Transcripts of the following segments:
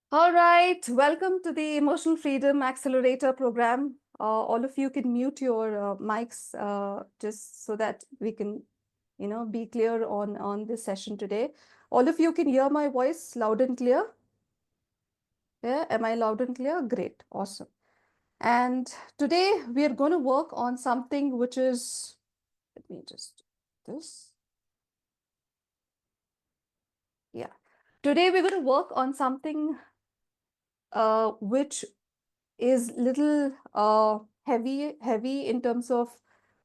All right, welcome to the Emotional Freedom Accelerator program. All of you can mute your mics just so that we can, be clear on this session today. All of you can hear my voice loud and clear. Yeah, am I loud and clear? Great, awesome. And today we are going to work on something which is, let me just this. Yeah. Today we're going to work on something which is little heavy in terms of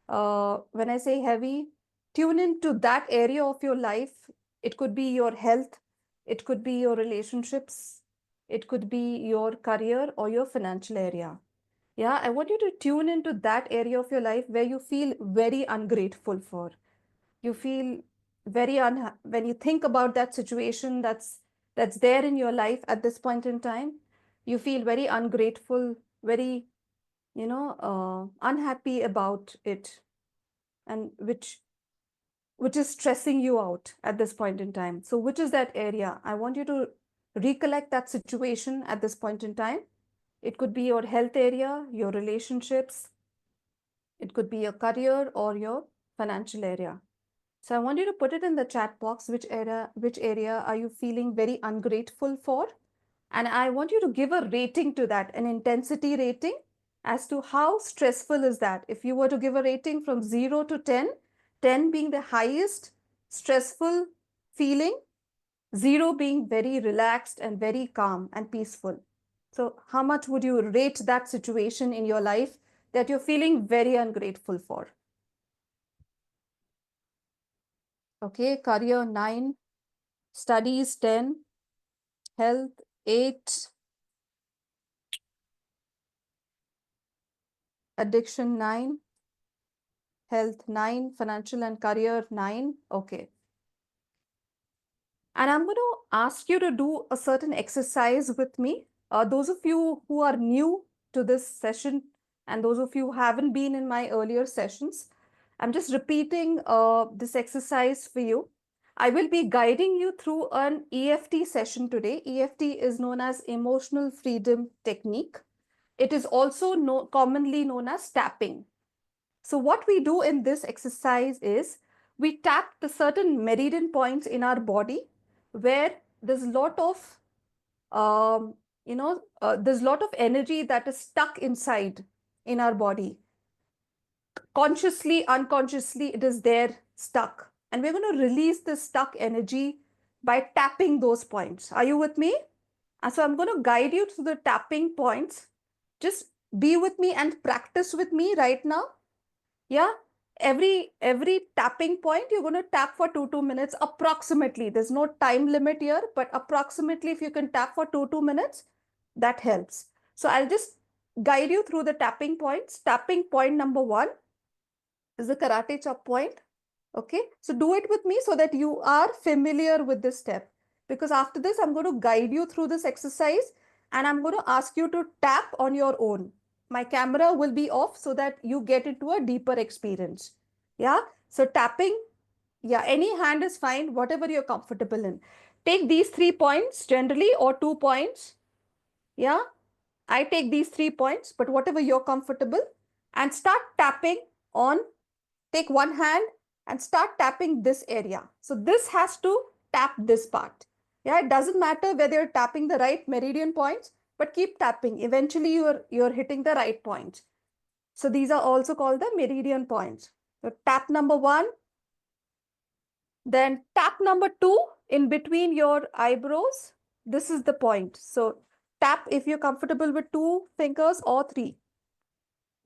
when I say heavy, tune into that area of your life. It could be your health, it could be your relationships, it could be your career or your financial area. Yeah, I want you to tune into that area of your life where you feel very ungrateful for. You feel very when you think about that situation that's there in your life at this point in time, you feel very ungrateful, very unhappy about it, and which is stressing you out at this point in time. So which is that area? I want you to recollect that situation at this point in time. It could be your health area, your relationships, it could be your career or your financial area. So I want you to put it in the chat box, which area are you feeling very ungrateful for? And I want you to give a rating to that, an intensity rating as to how stressful is that. If you were to give a rating from 0 to 10, 10 being the highest stressful feeling, 0 being very relaxed and very calm and peaceful. So how much would you rate that situation in your life that you're feeling very ungrateful for? Okay, career 9, studies 10, health 8, addiction 9, health 9, financial and career 9. Okay. And I'm going to ask you to do a certain exercise with me. Those of you who are new to this session and those of you who haven't been in my earlier sessions, I'm just repeating this exercise for you. I will be guiding you through an EFT session today. EFT is known as Emotional Freedom Technique. It is also commonly known as tapping. So what we do in this exercise is we tap the certain meridian points in our body where there's a lot of there's a lot of energy that is stuck inside in our body. Consciously, unconsciously, it is there stuck. And we're going to release this stuck energy by tapping those points. Are you with me? And so I'm going to guide you through the tapping points. Just be with me and practice with me right now. Yeah, every tapping point you're going to tap for 2 minutes approximately. There's no time limit here, but approximately if you can tap for 2 minutes, that helps. So I'll just guide you through the tapping points. Tapping point number 1 is the karate chop point. Okay, so do it with me so that you are familiar with this step, because after this I'm going to guide you through this exercise and I'm going to ask you to tap on your own. My camera will be off so that you get into a deeper experience. Yeah, so tapping, yeah, any hand is fine, whatever you're comfortable in. Take these 3 points generally, or 2 points. Yeah, I take these 3 points, but whatever you're comfortable, and start tapping on. Take one hand and start tapping this area. So this has to tap this part. Yeah, it doesn't matter whether you're tapping the right meridian points, but keep tapping. Eventually you're hitting the right point. So these are also called the meridian points. So tap number 1, then tap number 2 in between your eyebrows. This is the point. So tap if you're comfortable with 2 fingers or 3.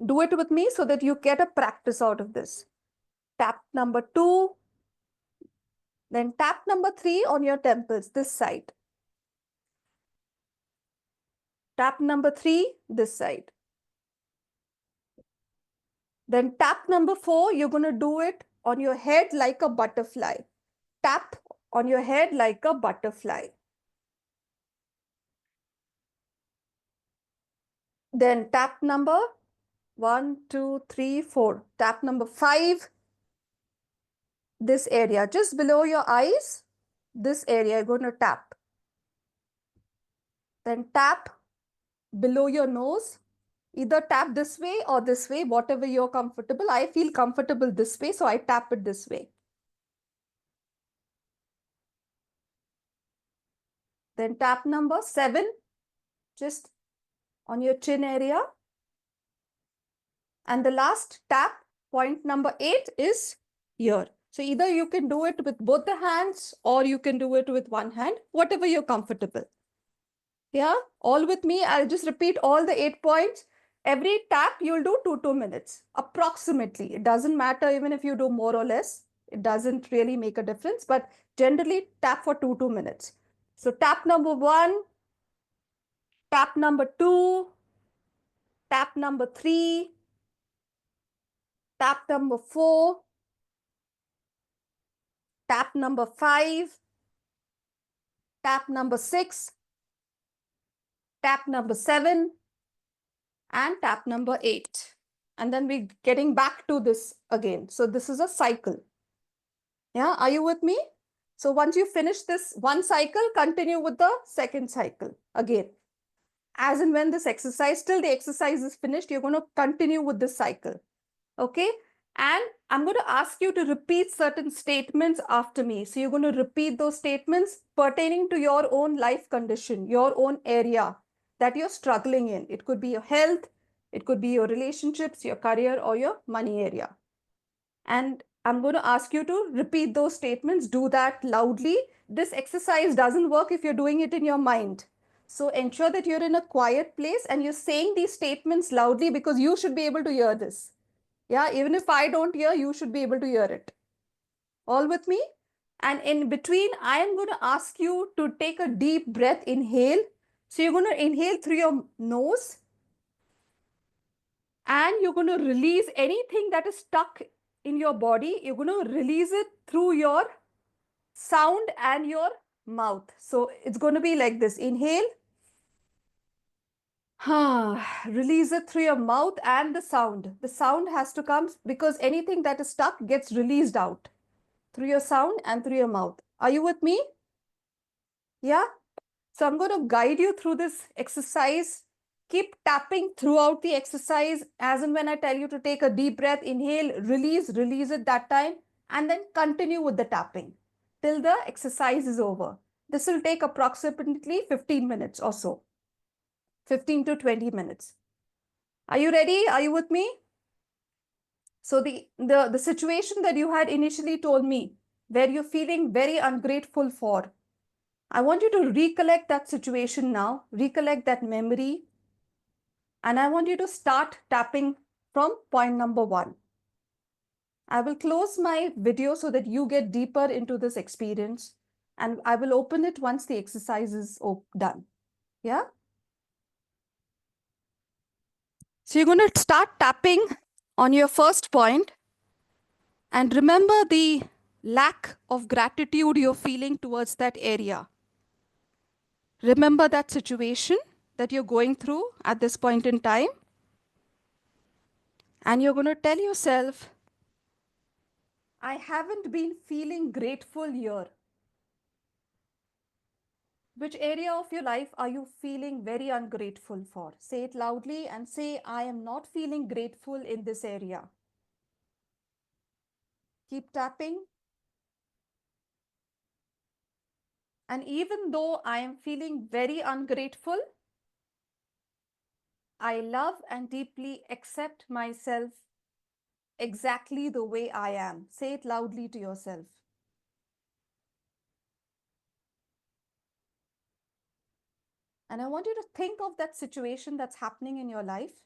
Do it with me so that you get a practice out of this. Tap number 2, then tap number 3 on your temples, this side. Tap number 3, this side. Then tap number 4, you're going to do it on your head like a butterfly. Tap on your head like a butterfly. Then tap number 1, 2, 3, 4. Tap number 5, this area, just below your eyes, this area, you're going to tap. Then tap below your nose. Either tap this way or this way, whatever you're comfortable. I feel comfortable this way, so I tap it this way. Then tap number 7, just on your chin area. And the last tap, point number 8, is here. So either you can do it with both the hands or you can do it with one hand, whatever you're comfortable. Yeah, all with me. I'll just repeat all the 8 points. Every tap you'll do 2 minutes, approximately. It doesn't matter even if you do more or less. It doesn't really make a difference, but generally tap for 2 minutes. So tap number 1, tap number 2, tap number 3, tap number 4, tap number 5, tap number 6, tap number 7, and tap number 8. And then we're getting back to this again. So this is a cycle. Yeah, are you with me? So once you finish this one cycle, continue with the second cycle again. As and when this exercise, till the exercise is finished, you're going to continue with this cycle. Okay? And I'm going to ask you to repeat certain statements after me. So you're going to repeat those statements pertaining to your own life condition, your own area that you're struggling in. It could be your health, it could be your relationships, your career, or your money area. And I'm going to ask you to repeat those statements. Do that loudly. This exercise doesn't work if you're doing it in your mind. So ensure that you're in a quiet place and you're saying these statements loudly, because you should be able to hear this. Yeah, even if I don't hear, you should be able to hear it. All with me? And in between, I am going to ask you to take a deep breath, inhale. So you're going to inhale through your nose and you're going to release anything that is stuck in your body. You're going to release it through your sound and your mouth. So it's going to be like this. Inhale. Release it through your mouth and the sound. The sound has to come because anything that is stuck gets released out through your sound and through your mouth. Are you with me? Yeah? So I'm going to guide you through this exercise. Keep tapping throughout the exercise. As and when I tell you to take a deep breath, inhale, release it that time, and then continue with the tapping till the exercise is over. This will take approximately 15 minutes or so. 15 to 20 minutes. Are you ready? Are you with me? So the situation that you had initially told me, where you're feeling very ungrateful for, I want you to recollect that situation now, recollect that memory, and I want you to start tapping from point number 1. I will close my video so that you get deeper into this experience, and I will open it once the exercise is done. Yeah? So you're going to start tapping on your first point, and remember the lack of gratitude you're feeling towards that area. Remember that situation that you're going through at this point in time. And you're going to tell yourself, I haven't been feeling grateful here. Which area of your life are you feeling very ungrateful for? Say it loudly and say, I am not feeling grateful in this area. Keep tapping. And even though I am feeling very ungrateful, I love and deeply accept myself exactly the way I am. Say it loudly to yourself. And I want you to think of that situation that's happening in your life.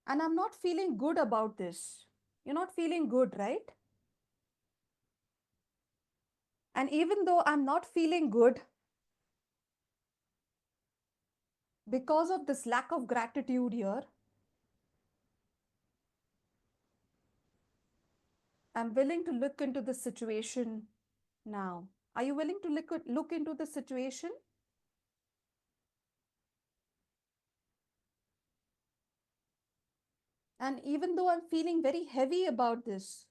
And I'm not feeling good about this. You're not feeling good, right? And even though I'm not feeling good, because of this lack of gratitude here, I'm willing to look into this situation now. Are you willing to look into the situation? And even though I'm feeling very heavy about this,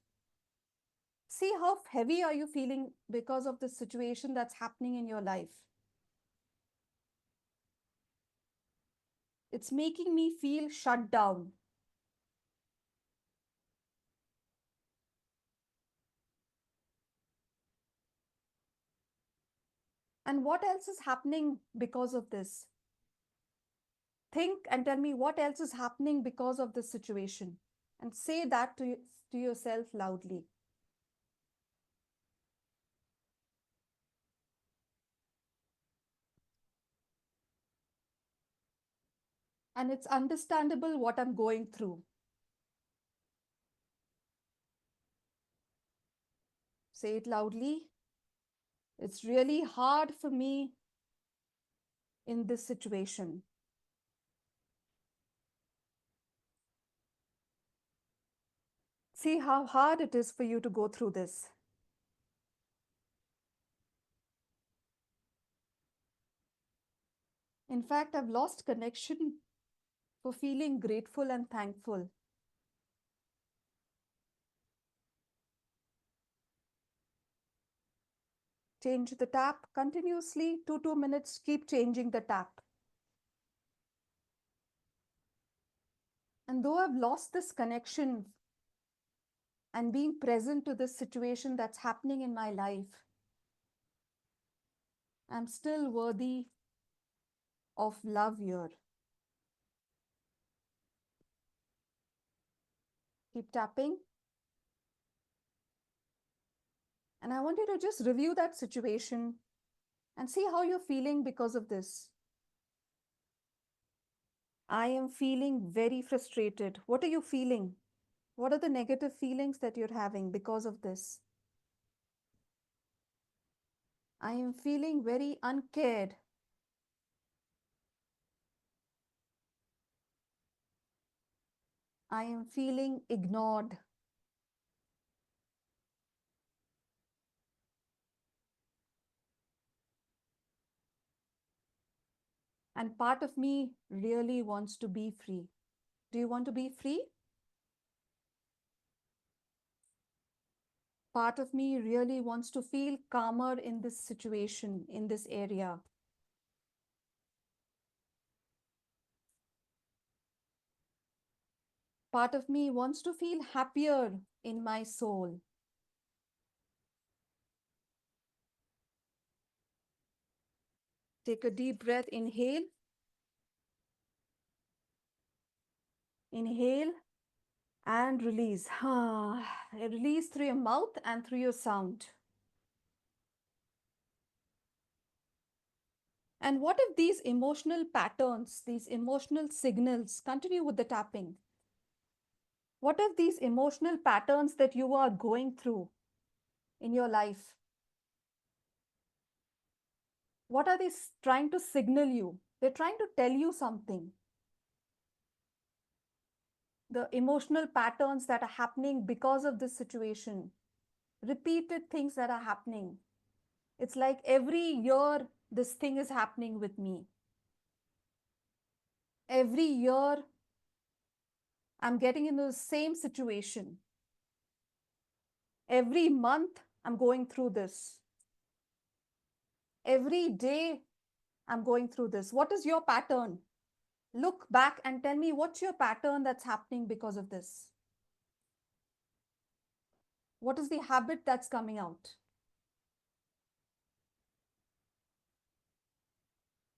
See how heavy are you feeling because of the situation that's happening in your life. It's making me feel shut down. And what else is happening because of this? Think and tell me what else is happening because of this situation. And say that to yourself loudly. And it's understandable what I'm going through. Say it loudly. It's really hard for me in this situation. See how hard it is for you to go through this. In fact, I've lost connection for feeling grateful and thankful. Change the tap continuously, 2 minutes, keep changing the tap. And though I've lost this connection and being present to this situation that's happening in my life, I'm still worthy of love here. Keep tapping. And I want you to just review that situation and see how you're feeling because of this. I am feeling very frustrated. What are you feeling? What are the negative feelings that you're having because of this? I am feeling very uncared. I am feeling ignored. And part of me really wants to be free. Do you want to be free? Part of me really wants to feel calmer in this situation, in this area. Part of me wants to feel happier in my soul. Take a deep breath. Inhale. Inhale and release. Release through your mouth and through your sound. And what if these emotional patterns, these emotional signals, continue with the tapping? What if these emotional patterns that you are going through in your life, what are they trying to signal you? They're trying to tell you something. The emotional patterns that are happening because of this situation, repeated things that are happening. It's like every year this thing is happening with me. Every year I'm getting into the same situation. Every month I'm going through this. Every day I'm going through this. What is your pattern? Look back and tell me what's your pattern that's happening because of this. What is the habit that's coming out?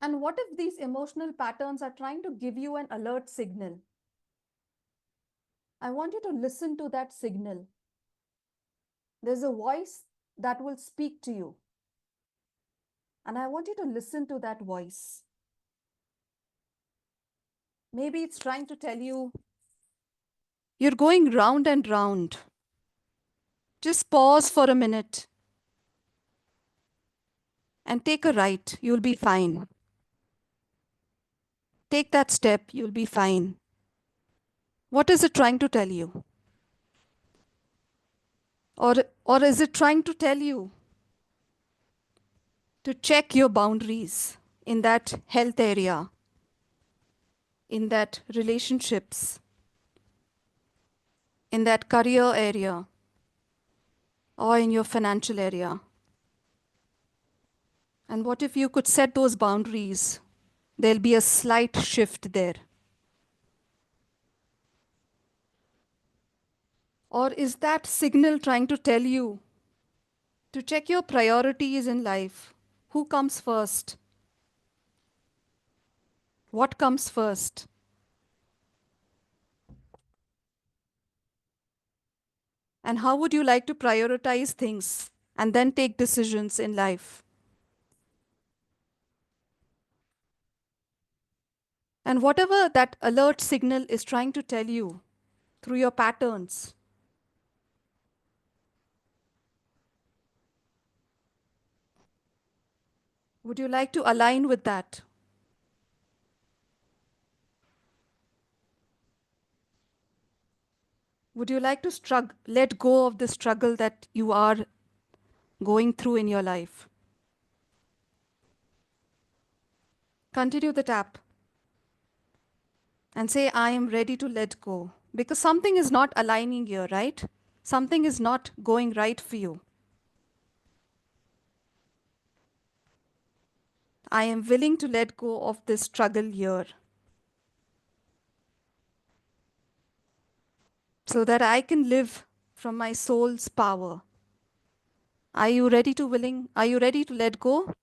And what if these emotional patterns are trying to give you an alert signal? I want you to listen to that signal. There's a voice that will speak to you. And I want you to listen to that voice. Maybe it's trying to tell you, you're going round and round. Just pause for a minute and take a right. You'll be fine. Take that step. You'll be fine. What is it trying to tell you? Or is it trying to tell you to check your boundaries in that health area, in that relationships, in that career area, or in your financial area? And what if you could set those boundaries? There'll be a slight shift there. Or is that signal trying to tell you to check your priorities in life? Who comes first? What comes first? And how would you like to prioritize things and then take decisions in life? And whatever that alert signal is trying to tell you through your patterns, would you like to align with that? Would you like to let go of the struggle that you are going through in your life? Continue the tap and say, I am ready to let go. Because something is not aligning here, right? Something is not going right for you. I am willing to let go of this struggle here so that I can live from my soul's power. Are you ready to willing? Are you ready to let go?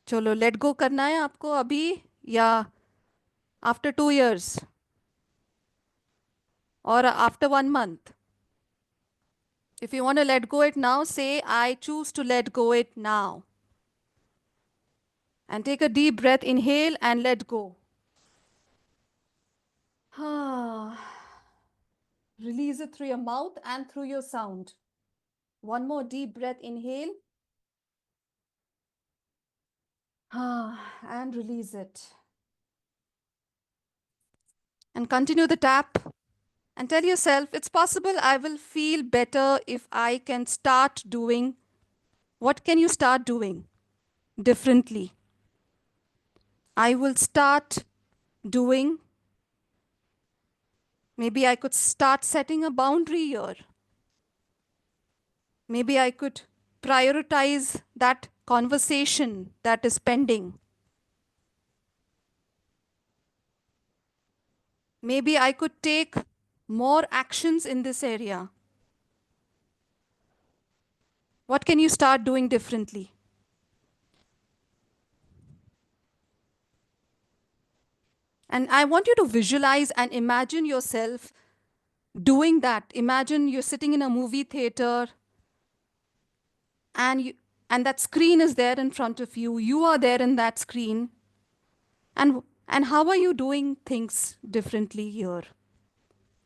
चलो let go करना है आपको अभी या after 2 years or after 1 month? If you want to let go it now, say, I choose to let go it now. And take a deep breath, inhale and let go. Release it through your mouth and through your sound. One more deep breath, inhale. And release it. And continue the tap. And tell yourself, it's possible I will feel better if I can start doing. What can you start doing differently? I will start doing. Maybe I could start setting a boundary here. Maybe I could prioritize that conversation that is pending. Maybe I could take more actions in this area. What can you start doing differently? And I want you to visualize and imagine yourself doing that. Imagine you're sitting in a movie theater and and that screen is there in front of you. You are there in that screen. And how are you doing things differently here?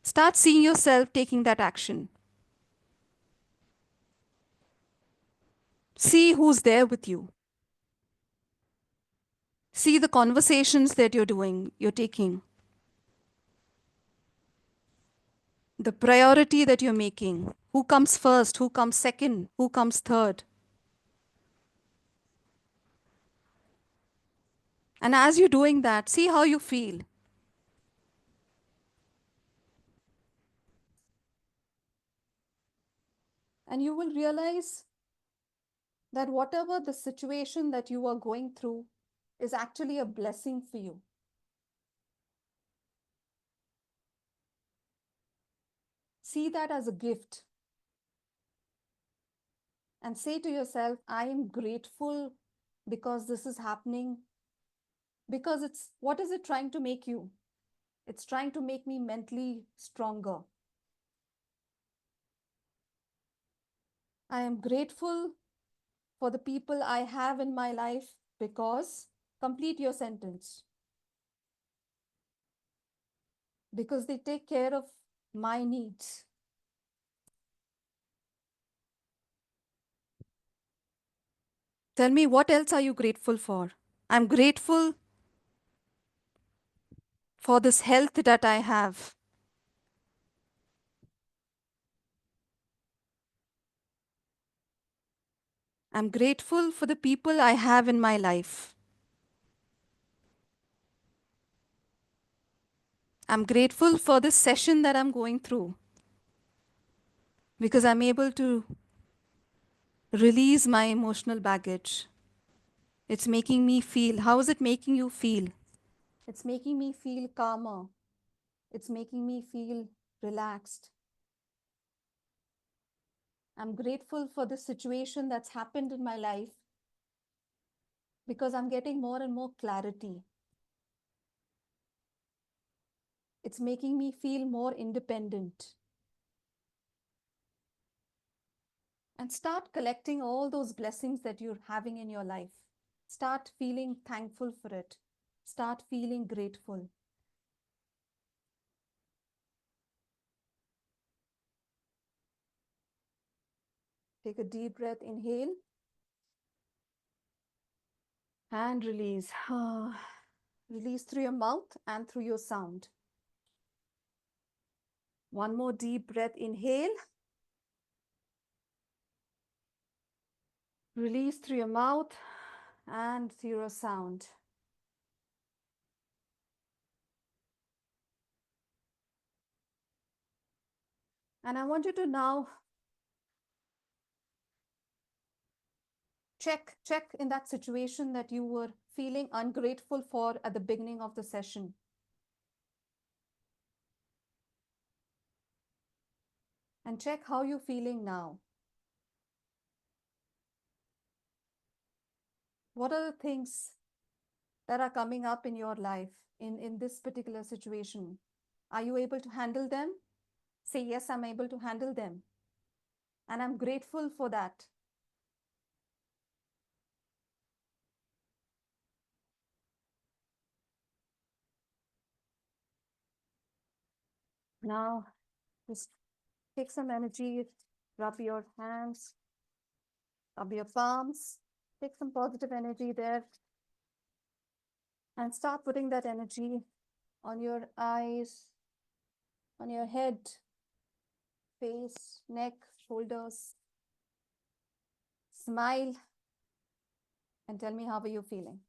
Start seeing yourself taking that action. See who's there with you. See the conversations that you're taking, the priority that you're making. Who comes first? Who comes second? Who comes third? And as you're doing that, see how you feel. And you will realize that whatever the situation that you are going through is actually a blessing for you. See that as a gift. And say to yourself, I am grateful because this is happening. Because what is it trying to make you? It's trying to make me mentally stronger. I am grateful for the people I have in my life because, complete your sentence, because they take care of my needs. Tell me, what else are you grateful for? I'm grateful for this health that I have. I'm grateful for the people I have in my life. I'm grateful for this session that I'm going through because I'm able to release my emotional baggage. It's making me feel, how is it making you feel? It's making me feel calmer. It's making me feel relaxed. I'm grateful for the situation that's happened in my life because I'm getting more and more clarity. It's making me feel more independent. And start collecting all those blessings that you're having in your life. Start feeling thankful for it. Start feeling grateful. Take a deep breath, inhale and release. Release through your mouth and through your sound. One more deep breath, inhale. Release through your mouth and through your sound. And I want you to now check in that situation that you were feeling ungrateful for at the beginning of the session. And check how you're feeling now. What are the things that are coming up in your life in this particular situation? Are you able to handle them? Say, yes, I'm able to handle them. And I'm grateful for that. Now, just take some energy, rub your hands, rub your palms, take some positive energy there, and start putting that energy on your eyes, on your head, face, neck, shoulders. Smile and tell me how are you feeling.